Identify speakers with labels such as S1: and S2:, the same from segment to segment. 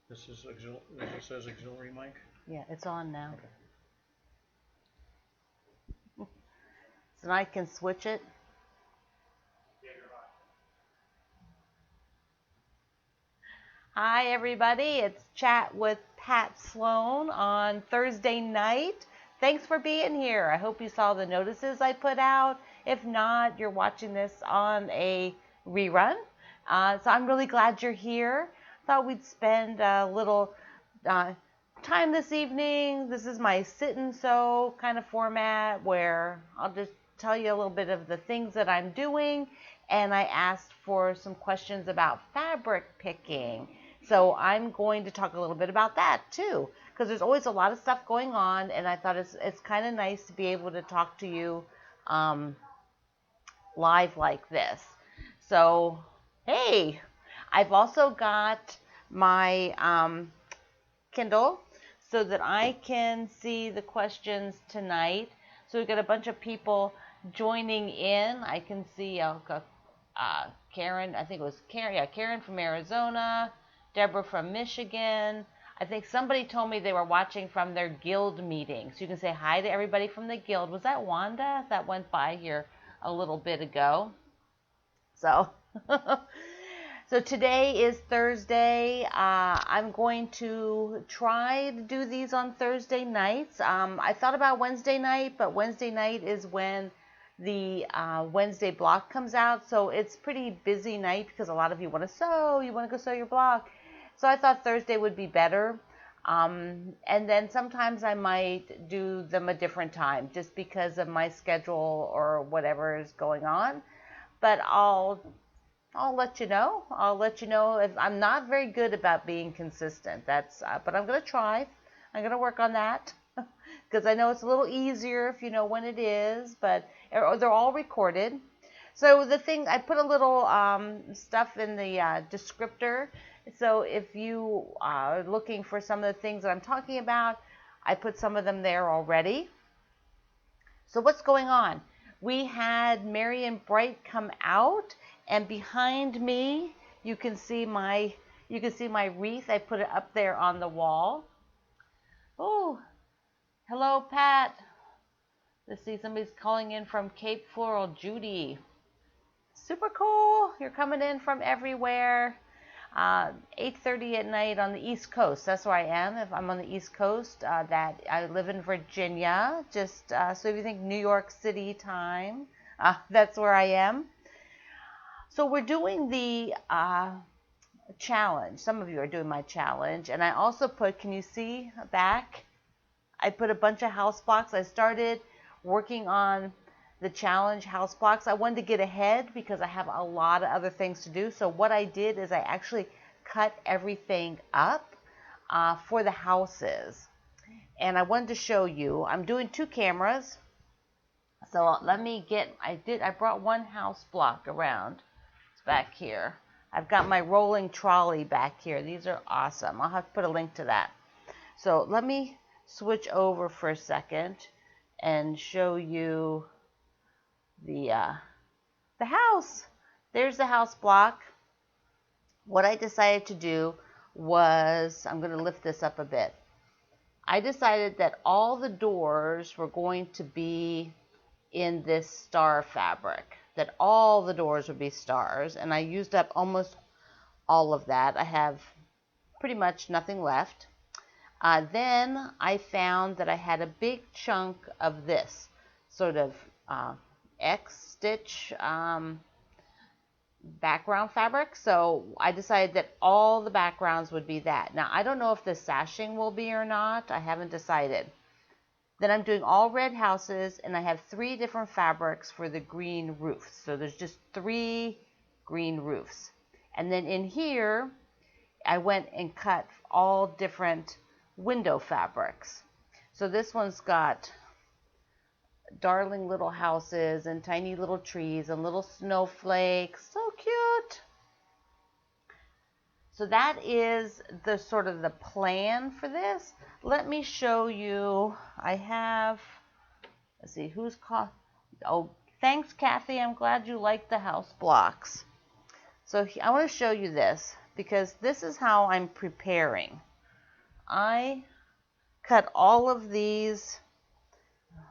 S1: this is it says auxiliary mic?
S2: Yeah, it's on now.
S1: Okay.
S2: So I can switch it. Hi, everybody. It's Chat with Pat Sloan on Thursday night. Thanks for being here. I hope you saw the notices I put out. If not, you're watching this on a rerun. So I'm really glad you're here. Thought we'd spend a little time this evening. This is my sit and sew kind of format where I'll just tell you a little bit of the things that I'm doing. And I asked for some questions about fabric picking. So I'm going to talk a little bit about that too, because there's always a lot of stuff going on, and I thought it's kind of nice to be able to talk to you live like this. So, hey, I've also got my Kindle so that I can see the questions tonight. So we've got a bunch of people joining in. I can see Karen, I think it was Karen, yeah, Karen from Arizona, Deborah from Michigan. I think somebody told me they were watching from their guild meeting. So you can say hi to everybody from the guild. Was that Wanda? That went by here a little bit ago. So, so today is Thursday. I'm going to try to do these on Thursday nights. I thought about Wednesday night, but Wednesday night is when the Wednesday block comes out. So it's pretty busy night because a lot of you want to sew. You want to go sew your block. So I thought Thursday would be better. And then sometimes I might do them a different time just because of my schedule or whatever is going on. But I'll let you know. I'll let you know if I'm not very good about being consistent. But I'm going to try. I'm going to work on that because I know it's a little easier if you know when it is, but they're all recorded. So the thing, I put a little stuff in the descriptor. So if you are looking for some of the things that I'm talking about, I put some of them there already. So what's going on? We had Marion Bright come out, and behind me you can see my wreath. I put it up there on the wall. Oh, hello, Pat. Let's see, somebody's calling in from Cape Floral. Judy. Super cool. You're coming in from everywhere. 8:30 at night on the East Coast. That's where I am. If I'm on the East Coast, that I live in Virginia. Just so if you think New York City time, that's where I am. So we're doing the challenge. Some of you are doing my challenge, and I also put. Can you see back? I put a bunch of house blocks. I started working on the challenge house blocks. I wanted to get ahead because I have a lot of other things to do. So what I did is I actually cut everything up for the houses. And I wanted to show you, I'm doing 2 cameras. So let me I brought one house block around. It's back here. I've got my rolling trolley back here. These are awesome. I'll have to put a link to that. So let me switch over for a second and show you the house. There's the house block. What I decided to do was, I'm going to lift this up a bit. I decided that all the doors were going to be in this star fabric, that all the doors would be stars, and I used up almost all of that. I have pretty much nothing left. Then I found that I had a big chunk of this sort of X stitch background fabric. So I decided that all the backgrounds would be that. Now I don't know if the sashing will be or not. I haven't decided. Then I'm doing all red houses, and I have 3 different fabrics for the green roofs. So there's just 3 green roofs. And then in here, I went and cut all different window fabrics. So this one's got darling little houses and tiny little trees and little snowflakes. So cute. So that is the sort of the plan for this. Let me show you. I have, let's see, who's called. Oh, thanks, Kathy. I'm glad you like the house blocks. So I want to show you this. because this is how I'm preparing. I cut all of these.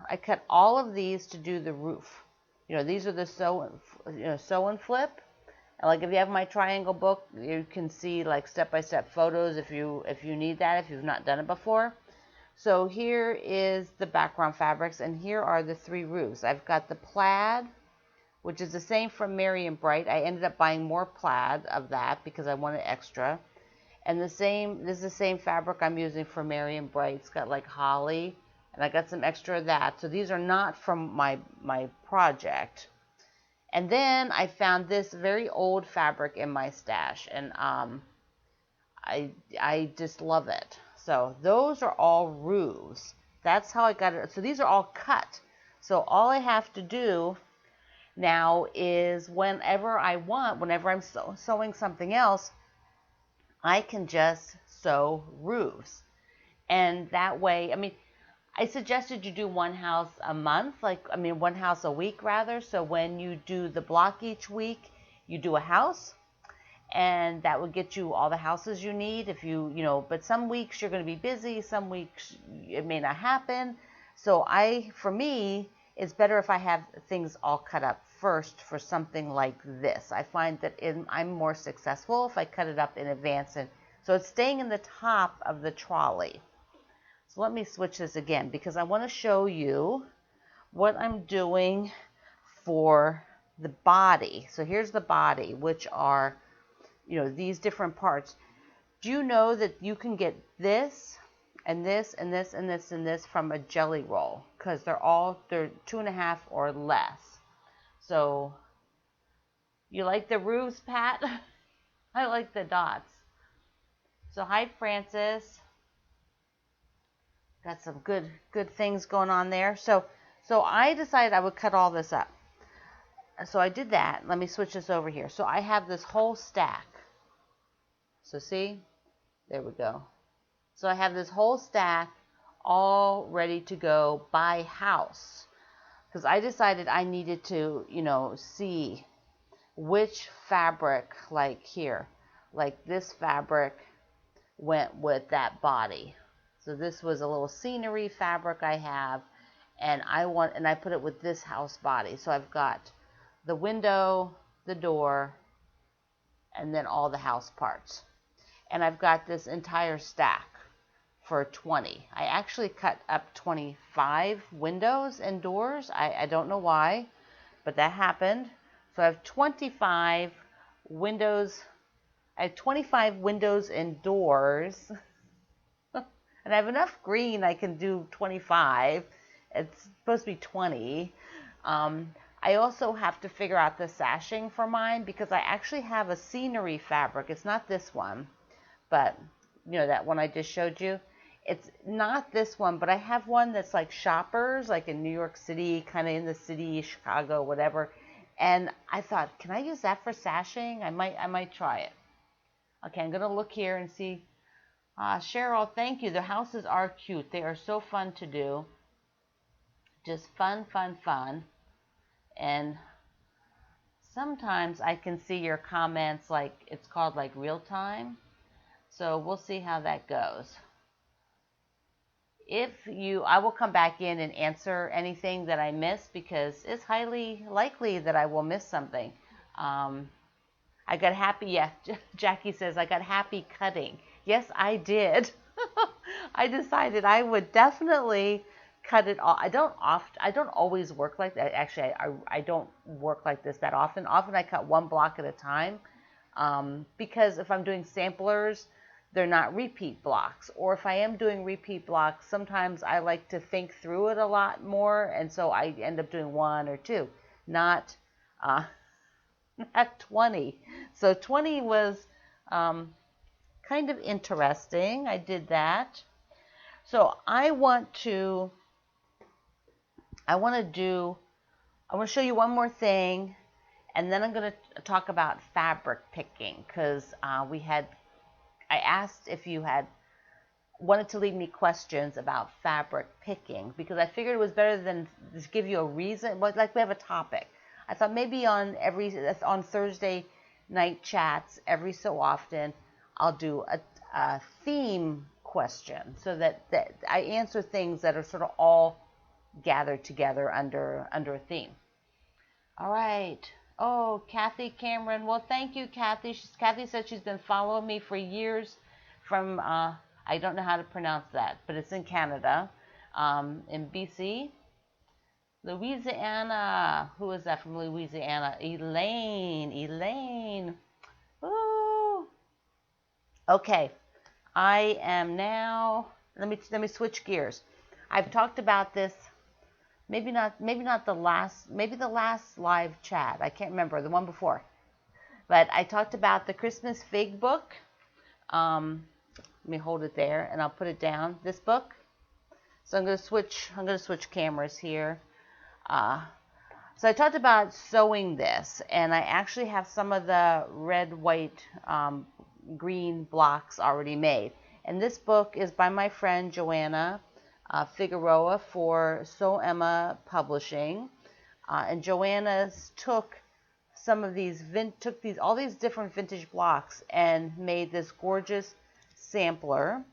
S2: I cut all of these to do the roof. These are the sew and flip. And like if you have my triangle book, you can see like step-by-step photos if you need that, if you've not done it before. So here is the background fabrics, and here are the 3 roofs. I've got the plaid, which is the same from Merry and Bright. I ended up buying more plaid of that because I wanted extra. And this is the same fabric I'm using for Merry and Bright. It's got like holly, and I got some extra of that. So these are not from my project. And then I found this very old fabric in my stash, and I just love it. So those are all roofs. That's how I got it. So these are all cut. So all I have to do now is whenever I'm sewing something else, I can just sew roofs. And that way, I suggested you do one house a month, one house a week rather. So when you do the block each week, you do a house, and that would get you all the houses you need. But some weeks you're going to be busy, some weeks it may not happen. So for me, it's better if I have things all cut up first for something like this. I find that I'm more successful if I cut it up in advance, and so it's staying in the top of the trolley. So let me switch this again because I want to show you what I'm doing for the body. So here's the body, which are, these different parts. Do you know that you can get this and this and this and this and this from a jelly roll? Because they're 2.5 or less. So you like the roofs, Pat? I like the dots. So hi, Francis. Got some good things going on there. So I decided I would cut all this up. So I did that. Let me switch this over here. So I have this whole stack. So see? There we go. So I have this whole stack all ready to go by house. Because I decided I needed to, see which fabric, like here, like this fabric went with that body. So this was a little scenery fabric I have, and I put it with this house body. So I've got the window, the door, and then all the house parts. And I've got this entire stack for 20. I actually cut up 25 windows and doors. I don't know why, but that happened. So I have 25 windows. I have 25 windows and doors. And I have enough green, I can do 25. It's supposed to be 20. I also have to figure out the sashing for mine because I actually have a scenery fabric. It's not this one, but that one I just showed you. It's not this one, but I have one that's like shoppers, like in New York City, kind of in the city, Chicago, whatever. And I thought, can I use that for sashing? I might try it. Okay, I'm gonna look here and see. Cheryl, thank you. The houses are cute. They are so fun to do. Just fun. And sometimes I can see your comments like it's called like real time. So we'll see how that goes. I will come back in and answer anything that I miss because it's highly likely that I will miss something. I got happy. Yeah, Jackie says I got happy cutting. Yes, I did. I decided I would definitely cut it off. I don't always work like that. Actually, I don't work like this that often. Often I cut one block at a time because if I'm doing samplers, they're not repeat blocks. Or if I am doing repeat blocks, sometimes I like to think through it a lot more, and so I end up doing 1 or 2, not 20. So 20 was kind of interesting. I did that. So I want to show you one more thing, and then I'm going to talk about fabric picking because I asked if you had wanted to leave me questions about fabric picking because I figured it was better than just give you a reason. But like we have a topic. I thought maybe on Thursday night chats every so often I'll do a theme question so that I answer things that are sort of all gathered together under a theme. All right. Oh, Kathy Cameron. Well, thank you, Kathy. Kathy said she's been following me for years from, I don't know how to pronounce that, but it's in Canada, in BC. Louisiana. Who is that from Louisiana? Elaine. Woo. Okay. I am now, let me switch gears. I've talked about this, maybe not the last, maybe the last live chat. I can't remember, the one before. But I talked about the Christmas Fig book. Let me hold it there and I'll put it down. This book. So I'm going to switch cameras here. So I talked about sewing this, and I actually have some of the red, white, green blocks already made. And this book is by my friend Joanna Figueroa for Sew Emma Publishing. And Joanna's took some of these all these different vintage blocks and made this gorgeous sampler.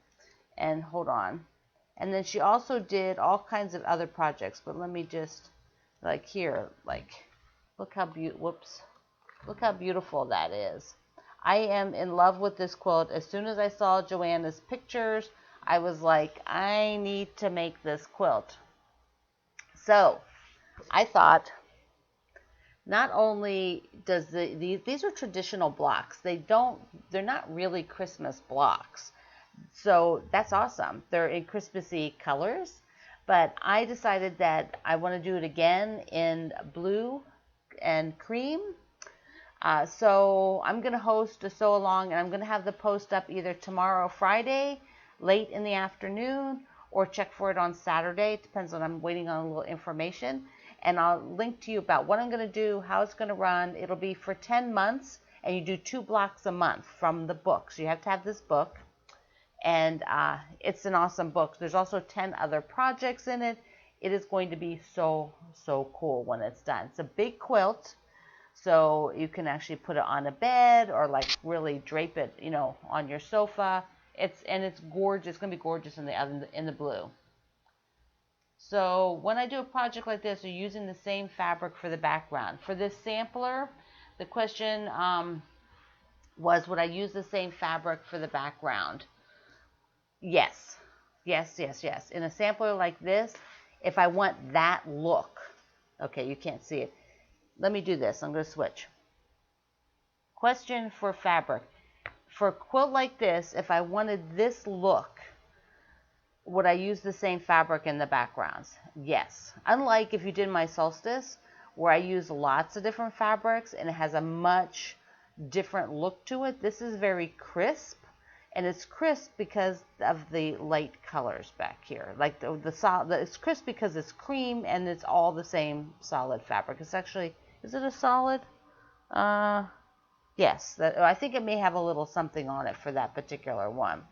S2: And hold on. And then she also did all kinds of other projects, but let me just, like here, like, look how beautiful that is. I am in love with this quilt. As soon as I saw Joanna's pictures, I was like, I need to make this quilt. So I thought, not only does these are traditional blocks. They're not really Christmas blocks. So that's awesome. They're in Christmassy colors, but I decided that I want to do it again in blue and cream. So I'm going to host a sew along, and I'm going to have the post up either tomorrow, Friday, late in the afternoon, or check for it on Saturday. It depends on, I'm waiting on a little information. And I'll link to you about what I'm going to do, how it's going to run. It'll be for 10 months, and you do 2 blocks a month from the book. So you have to have this book. And it's an awesome book. There's also 10 other projects in it. It is going to be so cool when it's done. It's a big quilt, so you can actually put it on a bed or like really drape it, on your sofa. It's gorgeous. It's going to be gorgeous in the blue. So when I do a project like this, you're using the same fabric for the background. For this sampler, the question was, would I use the same fabric for the background? Yes. In a sampler like this, if I want that look, okay, you can't see it. Let me do this. I'm going to switch. Question for fabric. For a quilt like this, if I wanted this look, would I use the same fabric in the backgrounds? Yes. Unlike if you did my solstice, where I use lots of different fabrics and it has a much different look to it, this is very crisp. And it's crisp because of the light colors back here. Like it's crisp because it's cream and it's all the same solid fabric. It's actually, is it a solid? Yes. I think it may have a little something on it for that particular one.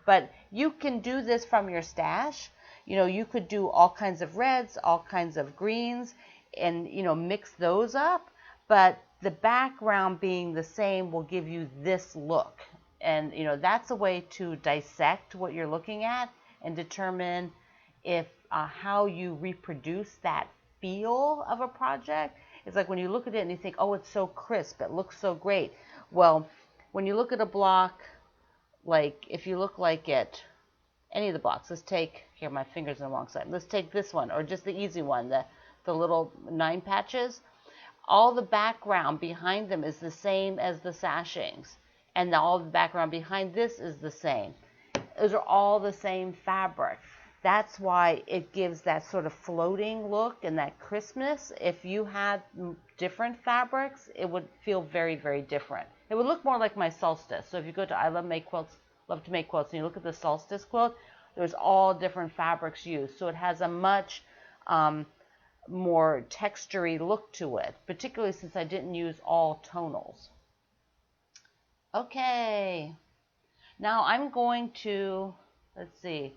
S2: But you can do this from your stash. You could do all kinds of reds, all kinds of greens, and, mix those up. But the background being the same will give you this look. And, that's a way to dissect what you're looking at and determine if how you reproduce that feel of a project. It's like when you look at it and you think, oh, it's so crisp, it looks so great. Well, when you look at a block, like if you look like it, any of the blocks, let's take, here, my finger's on the wrong side. Let's take this one, or just the easy one, the little 9 patches. All the background behind them is the same as the sashings. And all the background behind this is the same. Those are all the same fabric. That's why it gives that sort of floating look and that crispness. If you had different fabrics, it would feel very, very different. It would look more like my solstice. So if you go to I Love to Make Quilts, and you look at the solstice quilt, there's all different fabrics used. So it has a much more textury look to it, particularly since I didn't use all tonals. Okay, now I'm going to, let's see.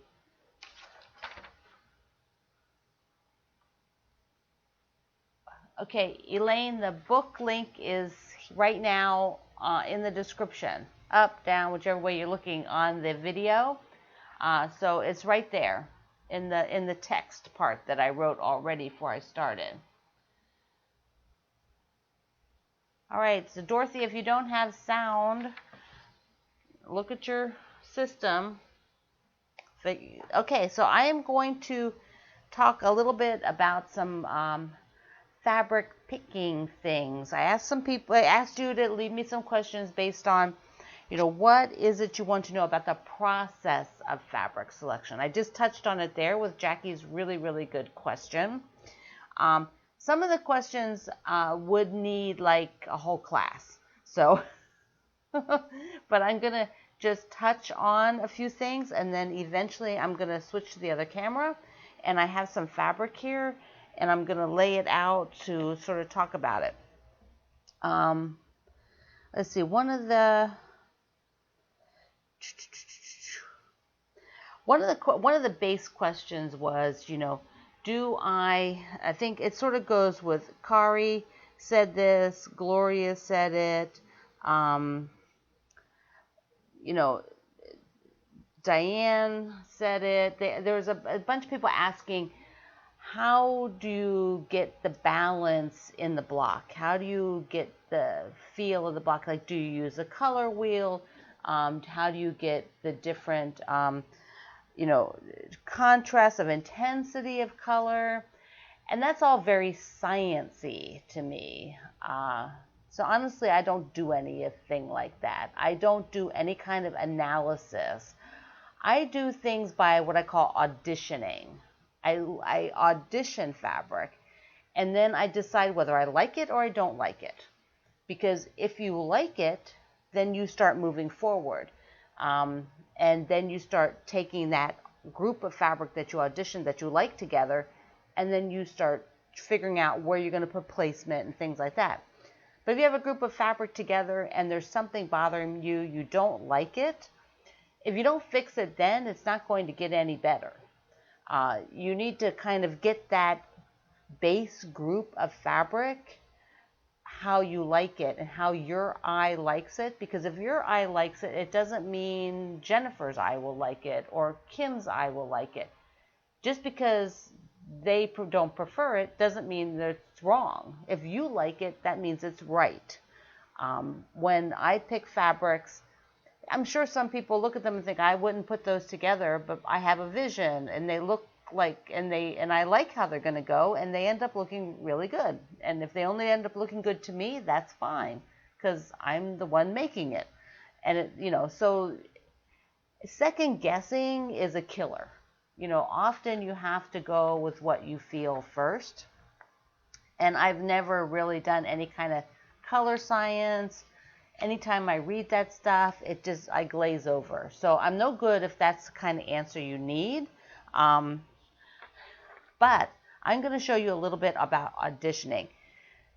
S2: Okay, Elaine, the book link is right now in the description. up, down, whichever way you're looking on the video. So it's right there in the text part that I wrote already before I started. All right, so Dorothy, if you don't have sound, look at your system. Okay, so I am going to talk a little bit about some fabric picking things. I asked you to leave me some questions based on, what is it you want to know about the process of fabric selection. I just touched on it there with Jackie's really, really good question. Some of the questions would need like a whole class. So, but I'm going to just touch on a few things, and then eventually I'm going to switch to the other camera, and I have some fabric here, and I'm going to lay it out to sort of talk about it. Let's see, one of the base questions was, I think it sort of goes with Kari said this, Gloria said it, Diane said it. There was a bunch of people asking, how do you get the balance in the block? How do you get the feel of the block? Like, do you use a color wheel? How do you get the different, contrast of intensity of color? And that's all very sciencey to me. So honestly, I don't do anything like that. I don't do any kind of analysis. I do things by what I call auditioning. I audition fabric, and then I decide whether I like it or I don't like it. Because if you like it, then you start moving forward. And then you start taking that group of fabric that you auditioned that you like together, and then you start figuring out where you're going to put placement and things like that. But if you have a group of fabric together and there's something bothering you, you don't like it, if you don't fix it then, it's not going to get any better. You need to kind of get that base group of fabric, how you like it and how your eye likes it. Because if your eye likes it, it doesn't mean Jennifer's eye will like it or Kim's eye will like it. Just because they don't prefer it doesn't mean that it's wrong. If you like it, that means it's right. When I pick fabrics, I'm sure some people look at them and think, I wouldn't put those together, but I have a vision and they look like, and I like how they're going to go, and they end up looking really good. And if they only end up looking good to me, that's fine, because I'm the one making it. And so second guessing is a killer. Often you have to go with what you feel first. And I've never really done any kind of color science. Anytime I read that stuff, I glaze over. So I'm no good if that's the kind of answer you need. But I'm going to show you a little bit about auditioning.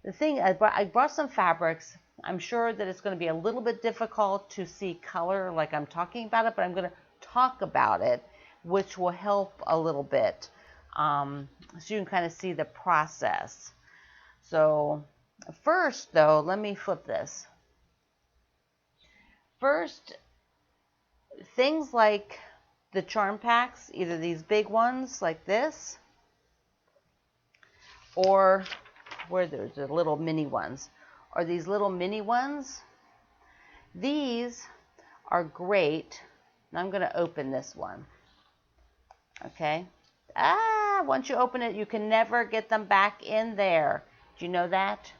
S2: The thing, I brought some fabrics. I'm sure that it's going to be a little bit difficult to see color like I'm talking about it, but I'm going to talk about it, which will help a little bit, so you can kind of see the process. So first, though, let me flip this. First, things like the charm packs, either these big ones like this, or where there's the little mini ones, or these little mini ones. These are great. And I'm going to open this one. Okay. Once you open it, you can never get them back in there. Do you know that?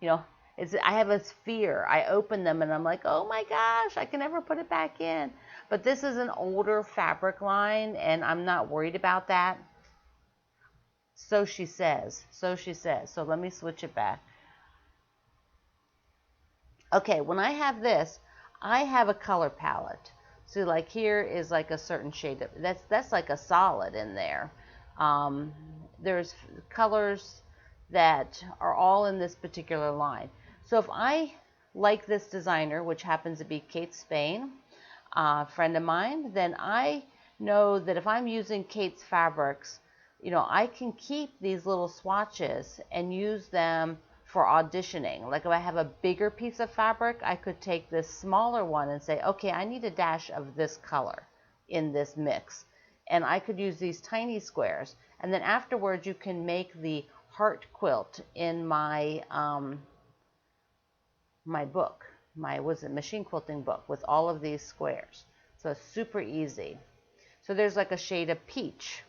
S2: I have this fear. I open them and I'm like, oh my gosh, I can never put it back in. But this is an older fabric line and I'm not worried about that. So she says. So let me switch it back. Okay, when I have this, I have a color palette. So like here is like a certain shade. That's like a solid in there. There's colors that are all in this particular line. So if I like this designer, which happens to be Kate Spain, a friend of mine, then I know that if I'm using Kate's fabrics, I can keep these little swatches and use them for auditioning. Like if I have a bigger piece of fabric, I could take this smaller one and say, okay, I need a dash of this color in this mix. And I could use these tiny squares. And then afterwards, you can make the heart quilt in my my book, my machine quilting book with all of these squares. So it's super easy. So there's like a shade of peach.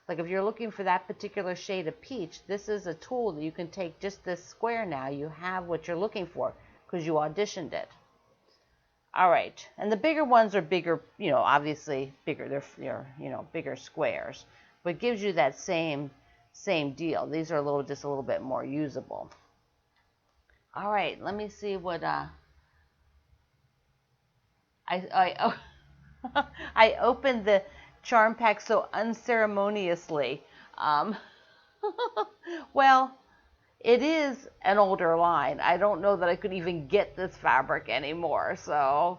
S2: Like if you're looking for that particular shade of peach, this is a tool that you can take just this square now. You have what you're looking for because you auditioned it. All right, and the bigger ones are bigger, obviously bigger. They're bigger squares, but it gives you that same deal. These are just a little bit more usable. All right, let me see what I opened the charm pack so unceremoniously. Well, it is an older line. I don't know that I could even get this fabric anymore. So,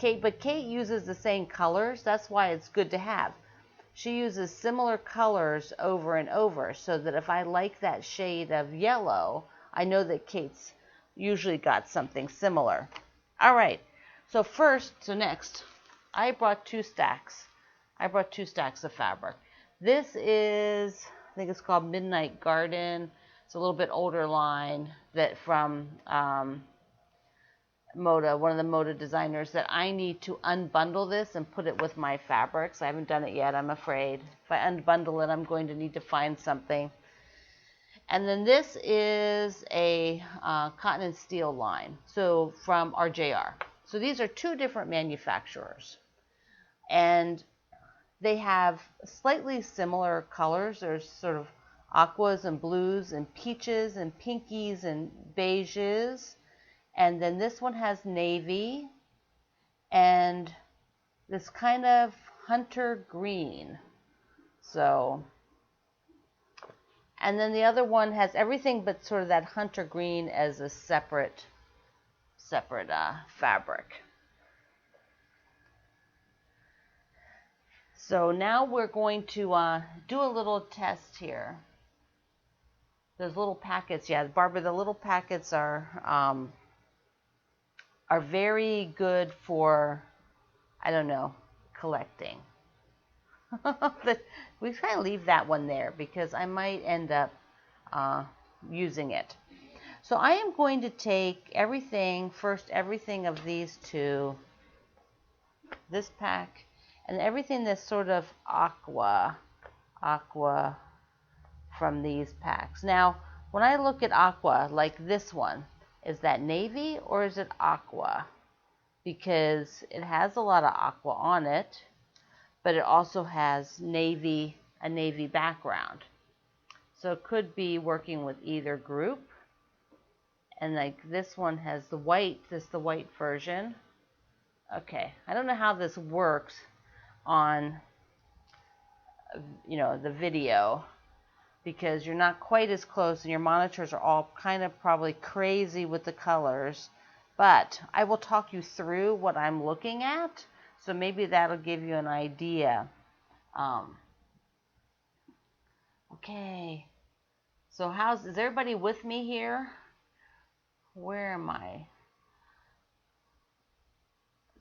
S2: but Kate uses the same colors. That's why it's good to have. She uses similar colors over and over so that if I like that shade of yellow, I know that Kate's usually got something similar. All right. So next, I brought 2 stacks. I brought 2 stacks of fabric. This is, I think it's called Midnight Garden. It's a little bit older line that from Moda, one of the Moda designers, that I need to unbundle this and put it with my fabrics. I haven't done it yet, I'm afraid. If I unbundle it, I'm going to need to find something. And then this is a cotton and steel line, so from RJR. So these are 2 different manufacturers. And they have slightly similar colors. There's sort of aquas and blues and peaches and pinkies and beiges. And then this one has navy and this kind of hunter green. So, and then the other one has everything but sort of that hunter green as a separate fabric. So now we're going to do a little test here. Those little packets, yeah, Barbara, the little packets are very good for, I don't know, collecting. We kind of leave that one there because I might end up using it. So I am going to take everything of these 2, this pack, and everything that's sort of aqua from these packs. Now, when I look at aqua, like this one, is that navy or is it aqua? Because it has a lot of aqua on it, but it also has a navy background. So it could be working with either group. And like this one has the white, this is the white version. Okay, I don't know how this works on the video because you're not quite as close and your monitors are all kind of probably crazy with the colors, but I will talk you through what I'm looking at, so maybe that'll give you an idea. Okay, so is everybody with me here? Where am I?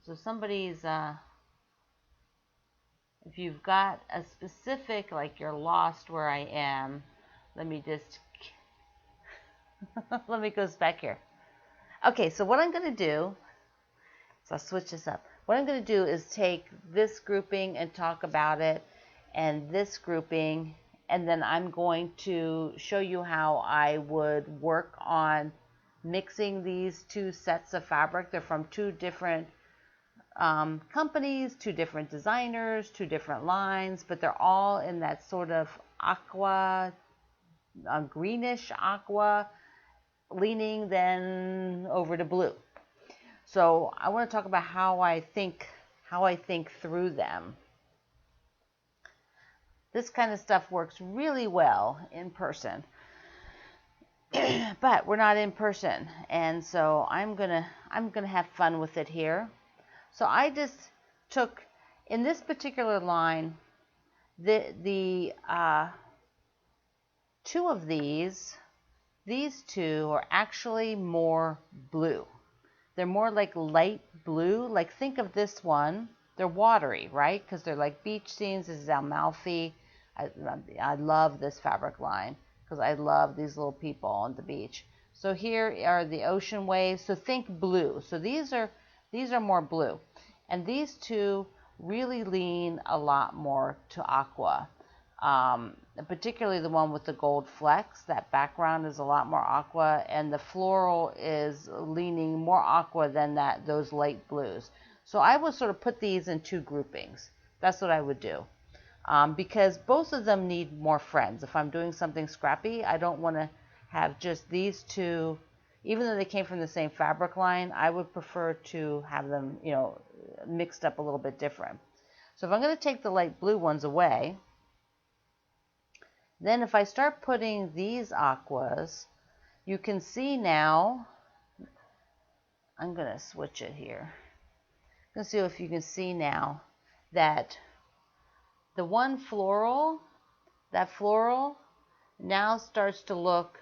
S2: So somebody's if you've got a specific, like you're lost where I am, let me just, let me go back here. Okay, so what I'm going to do, so I'll switch this up. What I'm going to do is take this grouping and talk about it, and this grouping, and then I'm going to show you how I would work on mixing these 2 sets of fabric. They're from 2 different companies, 2 different designers, 2 different lines, but they're all in that sort of aqua, greenish aqua, leaning then over to blue. So I want to talk about how I think through them. This kind of stuff works really well in person, but we're not in person, and so I'm gonna have fun with it here. So I just took, in this particular line, the 2 of these these two are actually more blue. They're more like light blue. Like think of this one. They're watery, right? Because they're like beach scenes. This is Amalfi. I love this fabric line because I love these little people on the beach. So here are the ocean waves. So think blue. So these are more blue. And these two really lean a lot more to aqua. Particularly the one with the gold flecks. That background is a lot more aqua, and the floral is leaning more aqua than those light blues. So I would sort of put these in two groupings. That's what I would do. Because both of them need more friends. If I'm doing something scrappy, I don't want to have just these two. Even though they came from the same fabric line, I would prefer to have them, mixed up a little bit different. So if I'm going to take the light blue ones away, then if I start putting these aquas, you can see now, I'm going to switch it here. Let's see if you can see now that the one floral, that floral now starts to look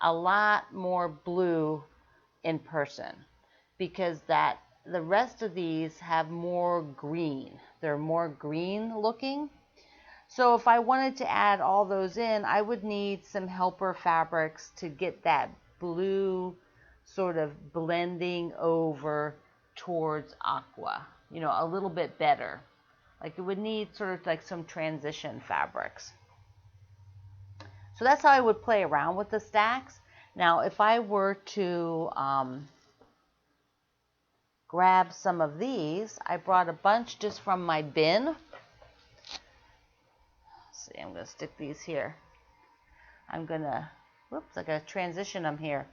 S2: a lot more blue in person, because the rest of these have more green. They're more green looking. So if I wanted to add all those in, I would need some helper fabrics to get that blue sort of blending over towards aqua, a little bit better. Like it would need sort of like some transition fabrics. So that's how I would play around with the stacks. Now, if I were to grab some of these, I brought a bunch just from my bin. See, I'm going to stick these here. I got to transition them here.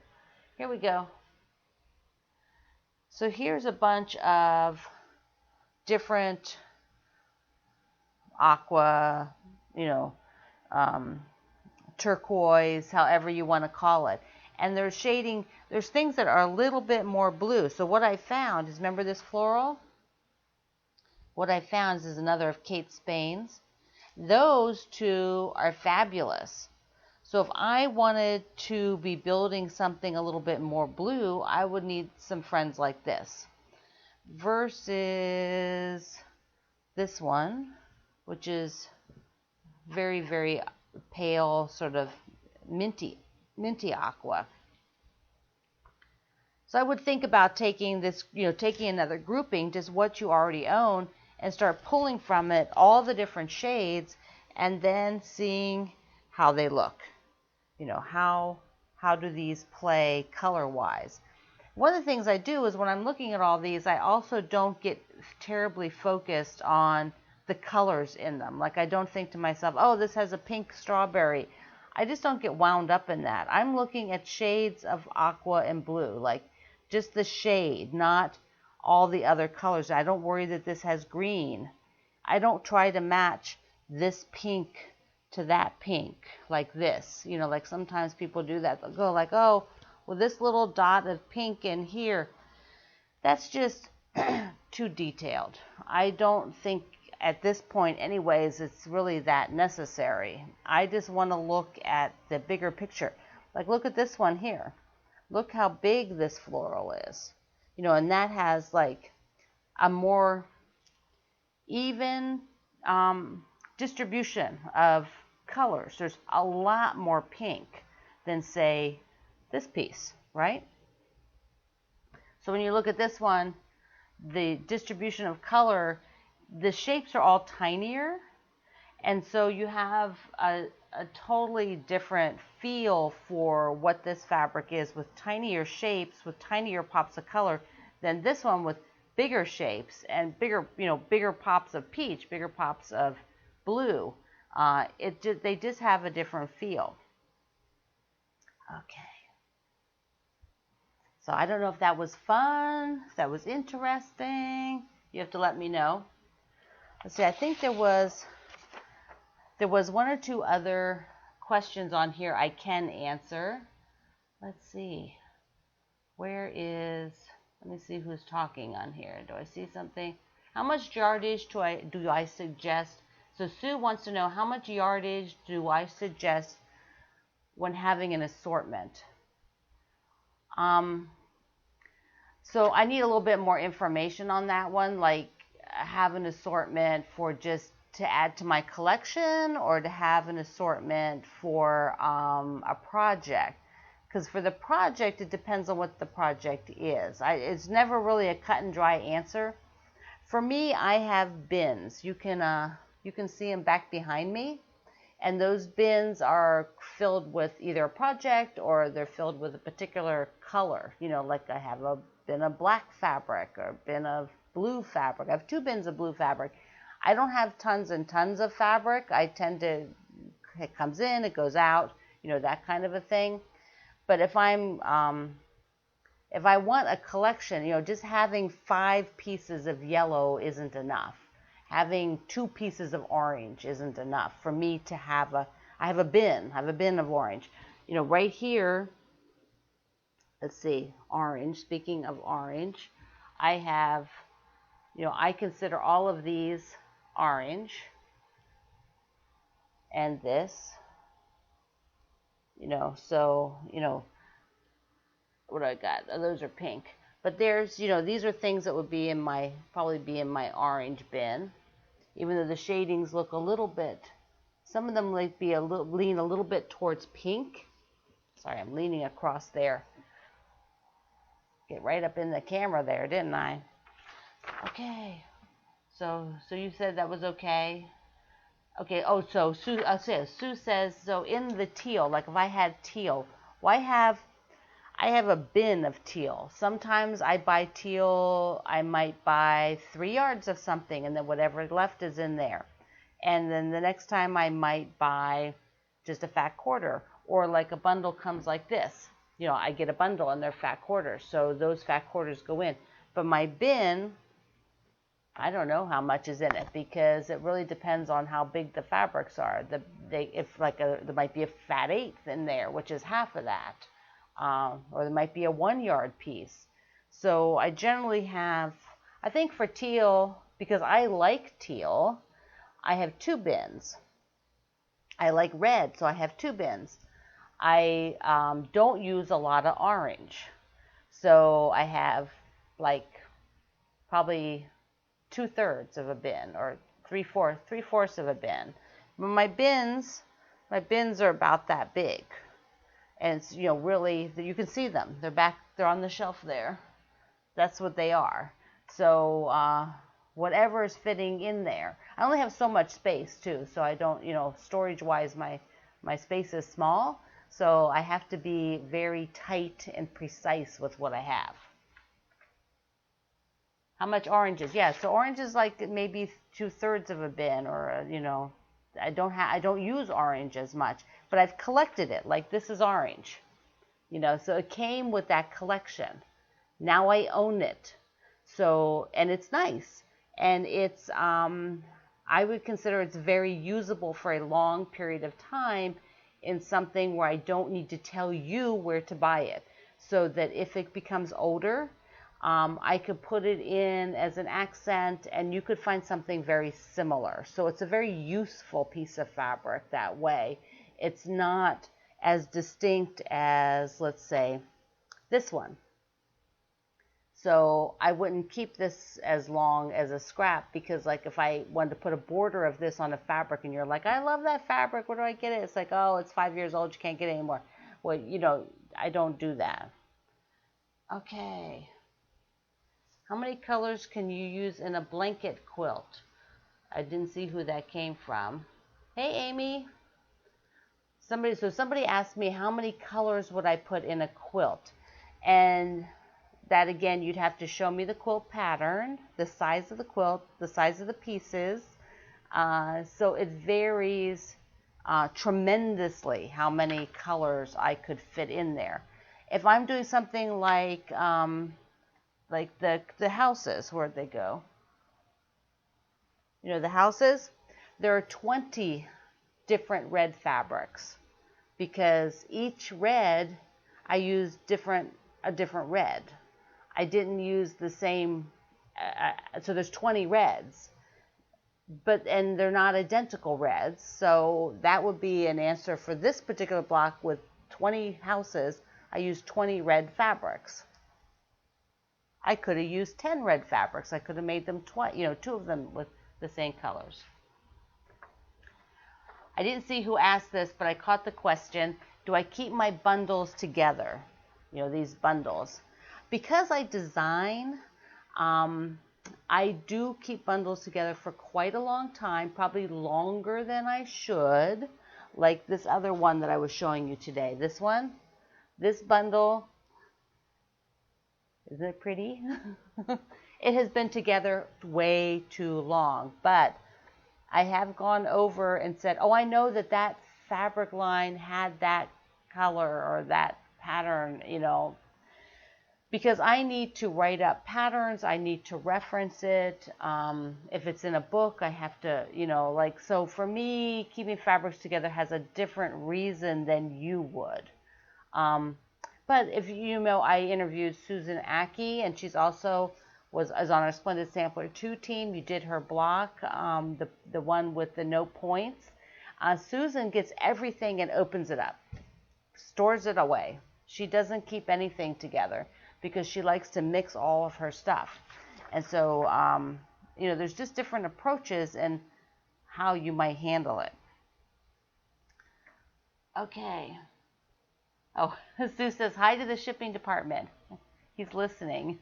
S2: Here we go. So here's a bunch of different aqua, turquoise, however you want to call it. And there's shading, there's things that are a little bit more blue. So what I found is, remember this floral? What I found is another of Kate Spain's. Those two are fabulous. So if I wanted to be building something a little bit more blue, I would need some friends like this. Versus this one, which is very, very pale, sort of minty aqua. So I would think about taking this, taking another grouping, just what you already own, and start pulling from it all the different shades, and then seeing how they look. How do these play color-wise? One of the things I do is when I'm looking at all these, I also don't get terribly focused on the colors in them. Like I don't think to myself, oh, this has a pink strawberry. I just don't get wound up in that. I'm looking at shades of aqua and blue, like just the shade, not all the other colors. I don't worry that this has green. I don't try to match this pink to that pink like this. Like sometimes people do that. They'll go like, oh, well, this little dot of pink in here, that's just too detailed. I don't think at this point anyways it's really that necessary. I just want to look at the bigger picture. Like look at this one here. Look how big this floral is. And that has like a more even distribution of colors. There's a lot more pink than say this piece, right? So when you look at this one, the distribution of color, the shapes are all tinier, and so you have a totally different feel for what this fabric is, with tinier shapes, with tinier pops of color, than this one with bigger shapes and bigger pops of peach, bigger pops of blue. They just have a different feel. Okay. So I don't know if that was fun, if that was interesting. You have to let me know. Let's see, I think there was one or two other questions on here I can answer. Let's see. Let me see who's talking on here. Do I see something? How much yardage do I suggest? So Sue wants to know, how much yardage do I suggest when having an assortment. So I need a little bit more information on that one, like have an assortment for just to add to my collection or to have an assortment for a project. Because for the project, it depends on what the project is. It's never really a cut and dry answer. For me, I have bins. You can see them back behind me. And those bins are filled with either a project or they're filled with a particular color. You know, like I have a bin of black fabric or a bin of blue fabric. I have 2 bins of blue fabric. I don't have tons and tons of fabric. I tend to, it comes in, it goes out, you know, that kind of a thing. But if I want a collection, you know, just having 5 pieces of yellow isn't enough. Having 2 pieces of orange isn't enough for me to have I have a bin of orange. You know, right here, let's see, orange, speaking of orange, I have, you know, I consider all of these orange and this, you know, so, you know, what do I got? Those are pink. But there's, you know, these are things that would be in my, probably be in my orange bin. Even though the shadings look a little bit, some of them might be lean a little bit towards pink. Sorry, I'm leaning across there. Get right up in the camera there, didn't I? Okay. So you said that was okay. Okay. Oh, so Sue says, so in the teal, like if I had teal, I have a bin of teal. Sometimes I buy teal, I might buy 3 yards of something and then whatever left is in there. And then the next time I might buy just a fat quarter, or like a bundle comes like this. You know, I get a bundle and they're fat quarters, so those fat quarters go in. But my bin, I don't know how much is in it because it really depends on how big the fabrics are. There might be a fat 1/8 in there, which is half of that. Or there might be a 1 yard piece. So I generally have, I think for teal, because I like teal, I have 2 bins. I like red, so I have 2 bins. I don't use a lot of orange. So I have like probably 2/3 of a bin or 3/4 of a bin. But my bins are about that big. And it's, you know, really, you can see them. They're on the shelf there. That's what they are. So whatever is fitting in there. I only have so much space too, so I don't, you know, storage-wise, my space is small. So I have to be very tight and precise with what I have. How much oranges? Yeah, so orange is like maybe 2/3 of a bin, or you know, I don't use orange as much, but I've collected it. Like this is orange, you know, so it came with that collection. Now I own it, so, and it's nice, and it's I would consider it's very usable for a long period of time in something where I don't need to tell you where to buy it, so that if it becomes older, I could put it in as an accent and you could find something very similar. So it's a very useful piece of fabric that way. It's not as distinct as, let's say, this one. So I wouldn't keep this as long as a scrap, because like if I wanted to put a border of this on a fabric and you're like, I love that fabric, where do I get it? It's like, oh, it's 5 years old, you can't get it anymore. Well, you know, I don't do that. Okay. How many colors can you use in a blanket quilt? I didn't see who that came from. Hey, Amy. Somebody asked me how many colors would I put in a quilt. And that, again, you'd have to show me the quilt pattern, the size of the quilt, the size of the pieces. So it varies tremendously how many colors I could fit in there. If I'm doing something like the houses, where'd they go? You know, the houses, there are 20 different red fabrics, because each red, I used a different red. I didn't use the same, so there's 20 reds. and they're not identical reds. So that would be an answer for this particular block with 20 houses. I used 20 red fabrics. I could have used 10 red fabrics. I could have made them 20, two of them with the same colors. I didn't see who asked this, but I caught the question, do I keep my bundles together? These bundles. Because I design, I do keep bundles together for quite a long time, probably longer than I should, like this other one that I was showing you today. This one, this bundle, isn't it pretty? It has been together way too long, but I have gone over and said, oh, I know that fabric line had that color or that pattern, because I need to write up patterns. I need to reference it. If it's in a book, I have to, so for me, keeping fabrics together has a different reason than you would. But if I interviewed Susan Aki, and she's also is on our Splendid Sampler 2 team. You did her block, the one with the no points. Susan gets everything and opens it up, stores it away. She doesn't keep anything together because she likes to mix all of her stuff. And so, there's just different approaches and how you might handle it. Okay. Oh, Sue says, hi to the shipping department. He's listening.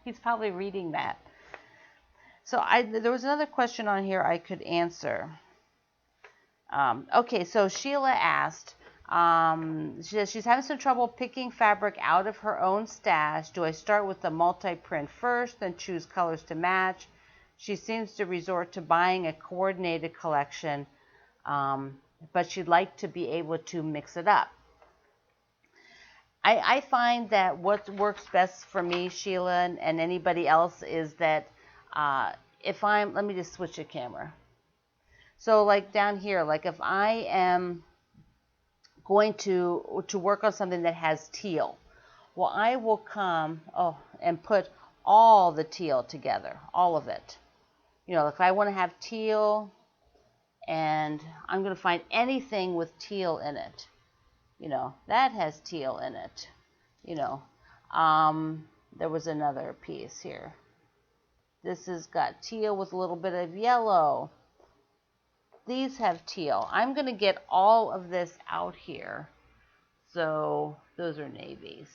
S2: He's probably reading that. So there was another question on here I could answer. Okay, so Sheila asked, she says she's having some trouble picking fabric out of her own stash. Do I start with the multi-print first, then choose colors to match? She seems to resort to buying a coordinated collection, but she'd like to be able to mix it up. I find that what works best for me, Sheila, and anybody else is that let me just switch the camera. So like down here, like if I am going to work on something that has teal, well, I will come and put all the teal together, all of it. If I want to have teal, and I'm going to find anything with teal in it. That has teal in it. There was another piece here. This has got teal with a little bit of yellow. These have teal. I'm going to get all of this out here. So those are navies.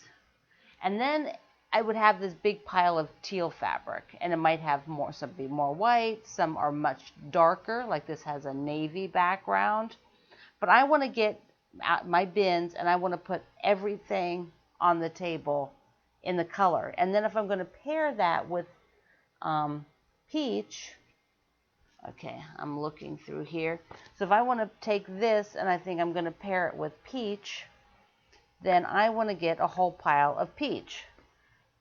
S2: And then I would have this big pile of teal fabric, and it might have some be more white, some are much darker, like this has a navy background. But I want to get out my bins, and I want to put everything on the table in the color. And then if I'm going to pair that with peach, okay, I'm looking through here. So if I want to take this and I think I'm going to pair it with peach, then I want to get a whole pile of peach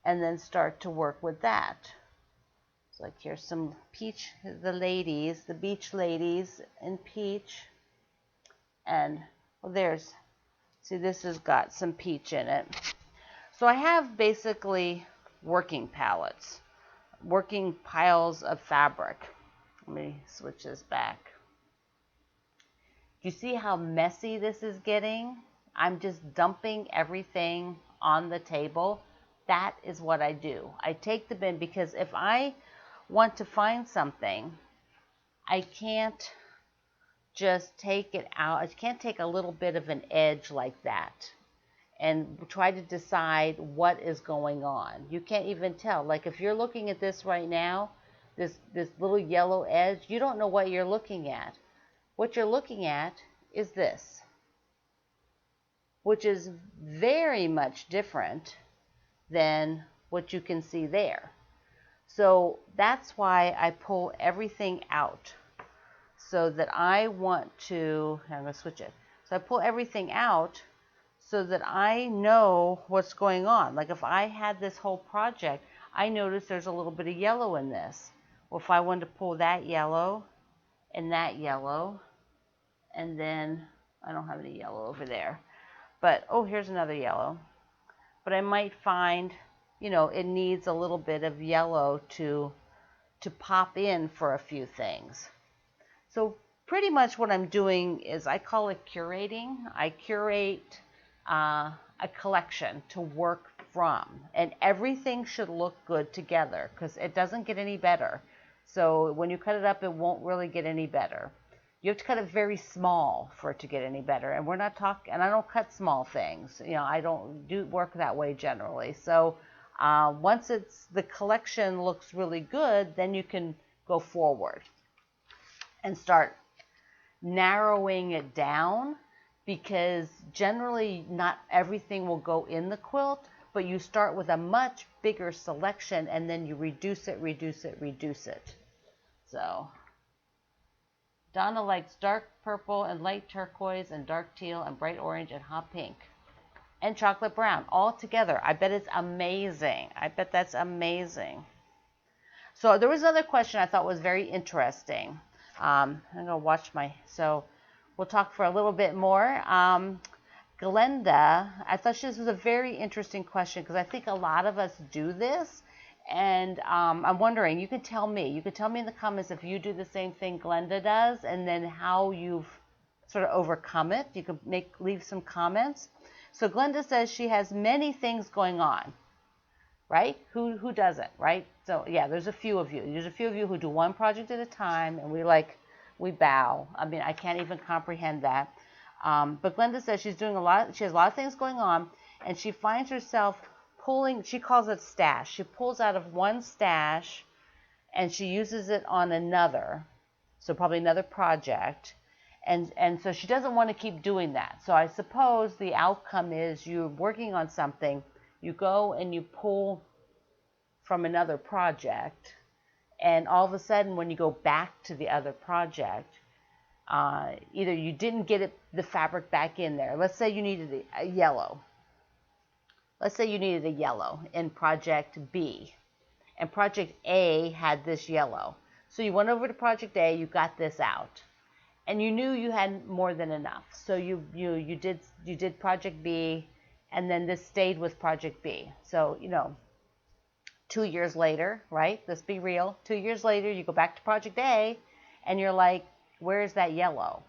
S2: and then start to work with that. So like here's some peach, the beach ladies in peach. And well, this has got some peach in it. So I have basically working palettes, working piles of fabric. Let me switch this back. Do you see how messy this is getting? I'm just dumping everything on the table. That is what I do. I take the bin because if I want to find something, I can't just take it out. I can't take a little bit of an edge like that and try to decide what is going on. You can't even tell. Like if you're looking at this right now, this little yellow edge, you don't know what you're looking at. What you're looking at is this, which is very much different than what you can see there. So that's why I pull everything out. So that I'm going to switch it. So I pull everything out so that I know what's going on. Like if I had this whole project, I noticed there's a little bit of yellow in this. Well, if I wanted to pull that yellow, and then I don't have any yellow over there. But, here's another yellow. But I might find, it needs a little bit of yellow to to pop in for a few things. So pretty much what I'm doing is I call it curating. I curate a collection to work from, and everything should look good together because it doesn't get any better. So when you cut it up, it won't really get any better. You have to cut it very small for it to get any better. And we're not talking, and I don't cut small things. I don't do work that way generally. So once the collection looks really good, then you can go forward and start narrowing it down, because generally not everything will go in the quilt, but you start with a much bigger selection and then you reduce it. So Donna likes dark purple and light turquoise and dark teal and bright orange and hot pink and chocolate brown all together. I bet it's amazing. I bet that's amazing. So there was another question I thought was very interesting. I'm going to watch so we'll talk for a little bit more. Glenda, I thought this was a very interesting question because I think a lot of us do this. And I'm wondering, you can tell me in the comments if you do the same thing Glenda does, and then how you've sort of overcome it. You can leave some comments. So Glenda says she has many things going on, right? Who doesn't, right? So yeah, there's a few of you. There's a few of you who do one project at a time, and we bow. I mean, I can't even comprehend that. But Glenda says she has a lot of things going on, and she finds herself pulling, she calls it stash. She pulls out of one stash and she uses it on another, so probably another project. And so she doesn't want to keep doing that. So I suppose the outcome is you're working on something, you go and you pull from another project, and all of a sudden when you go back to the other project, either you didn't get the fabric back in there. Let's say you needed a yellow. Let's say you needed a yellow in project B, and project A had this yellow. So you went over to project A, you got this out, and you knew you had more than enough. So you did project B, and then this stayed with project B. So 2 years later, right? Let's be real. 2 years later, you go back to project A, and you're like, where's that yellow?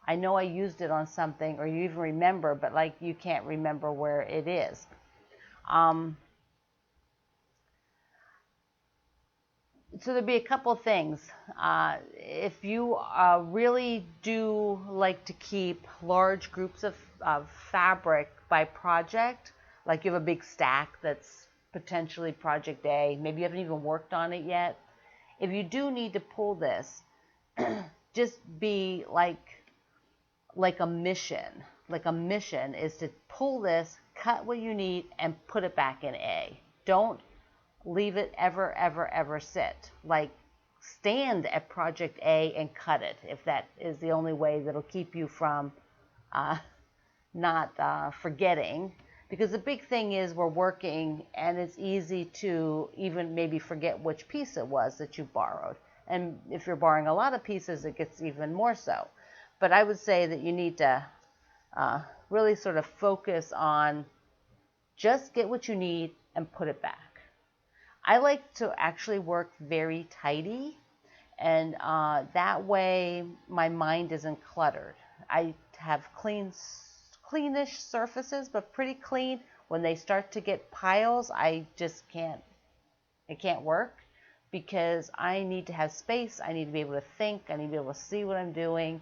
S2: I know I used it on something, or you even remember, but you can't remember where it is. So there'd be a couple of things. If you really do like to keep large groups of fabric by project, like you have a big stack that's potentially project A, maybe you haven't even worked on it yet. If you do need to pull this, just be like a mission. Like a mission is to pull this, cut what you need, and put it back in A. Don't leave it ever sit. Stand at project A and cut it, if that is the only way that'll keep you from not forgetting. Because the big thing is we're working, and it's easy to even maybe forget which piece it was that you borrowed. And if you're borrowing a lot of pieces, it gets even more so. But I would say that you need to really sort of focus on just get what you need and put it back. I like to actually work very tidy, and that way my mind isn't cluttered. I have cleanish surfaces, but pretty clean. When they start to get piles, I can't work, because I need to have space. I need to be able to think. I need to be able to see what I'm doing.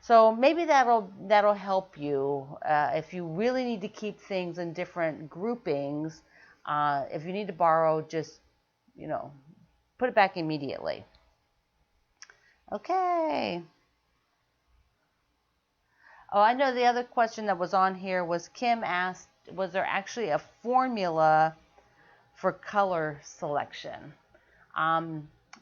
S2: So maybe that'll help you if you really need to keep things in different groupings. If you need to borrow, just put it back immediately. Okay. Oh, I know the other question that was on here was Kim asked, was there actually a formula for color selection?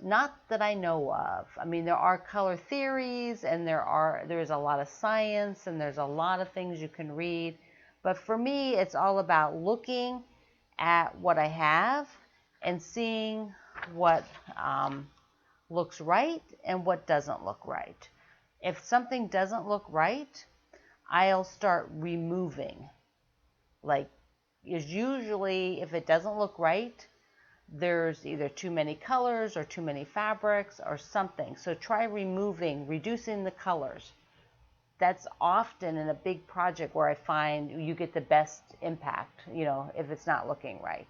S2: Not that I know of. I mean, there are color theories, and there's a lot of science, and there's a lot of things you can read. But for me, it's all about looking at what I have and seeing what looks right and what doesn't look right. If something doesn't look right, I'll start removing. Usually, if it doesn't look right, there's either too many colors or too many fabrics or something. So try reducing the colors. That's often in a big project where I find you get the best impact, if it's not looking right.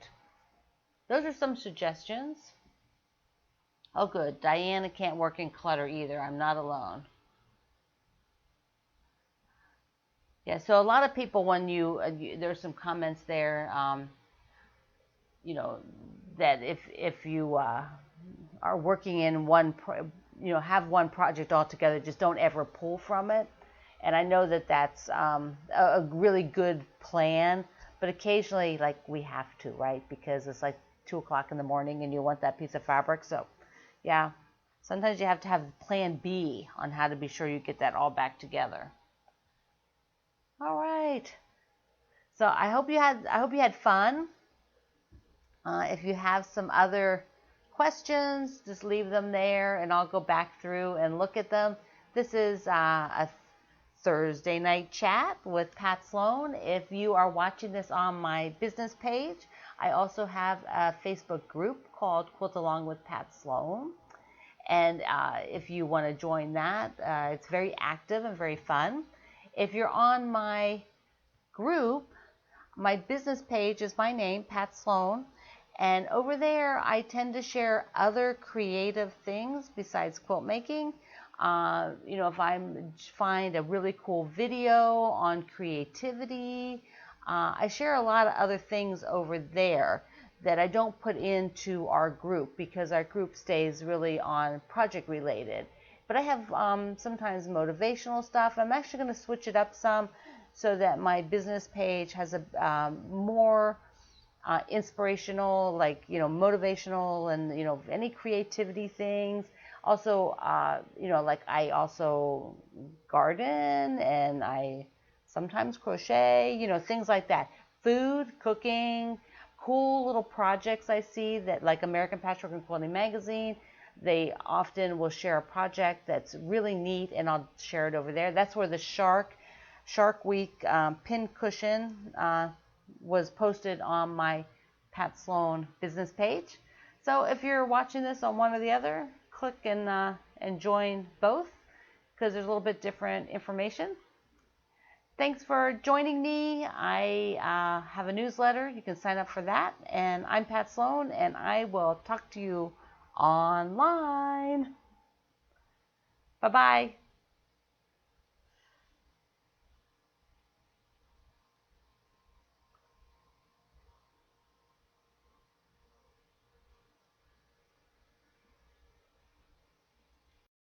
S2: Those are some suggestions. Oh, good. Diana can't work in clutter either. I'm not alone. Yeah, so a lot of people, when there's some comments there, that if you are working in have one project all together, just don't ever pull from it. And I know that that's a really good plan, but occasionally, like, we have to, right? Because it's like 2 o'clock in the morning and you want that piece of fabric. So, yeah, sometimes you have to have plan B on how to be sure you get that all back together. All right. So I hope you had fun. If you have some other questions, just leave them there, and I'll go back through and look at them. This is a Thursday night chat with Pat Sloan. If you are watching this on my business page, I also have a Facebook group called Quilt Along with Pat Sloan. And if you want to join that, it's very active and very fun. If you're on my group, my business page is my name, Pat Sloan. And over there, I tend to share other creative things besides quilt making. If I find a really cool video on creativity, I share a lot of other things over there that I don't put into our group because our group stays really on project related. But I have sometimes motivational stuff. I'm actually going to switch it up some so that my business page has a more inspirational, like, motivational and, any creativity things. Also, like, I also garden and I sometimes crochet, things like that. Food, cooking, cool little projects I see that, like American Patchwork and Quilting Magazine, they often will share a project that's really neat, and I'll share it over there. That's where the Shark Week pin cushion was posted on my Pat Sloan business page. So if you're watching this on one or the other, click and join both, because there's a little bit different information. Thanks for joining me. I have a newsletter. You can sign up for that. And I'm Pat Sloan, and I will talk to you online. Bye-bye.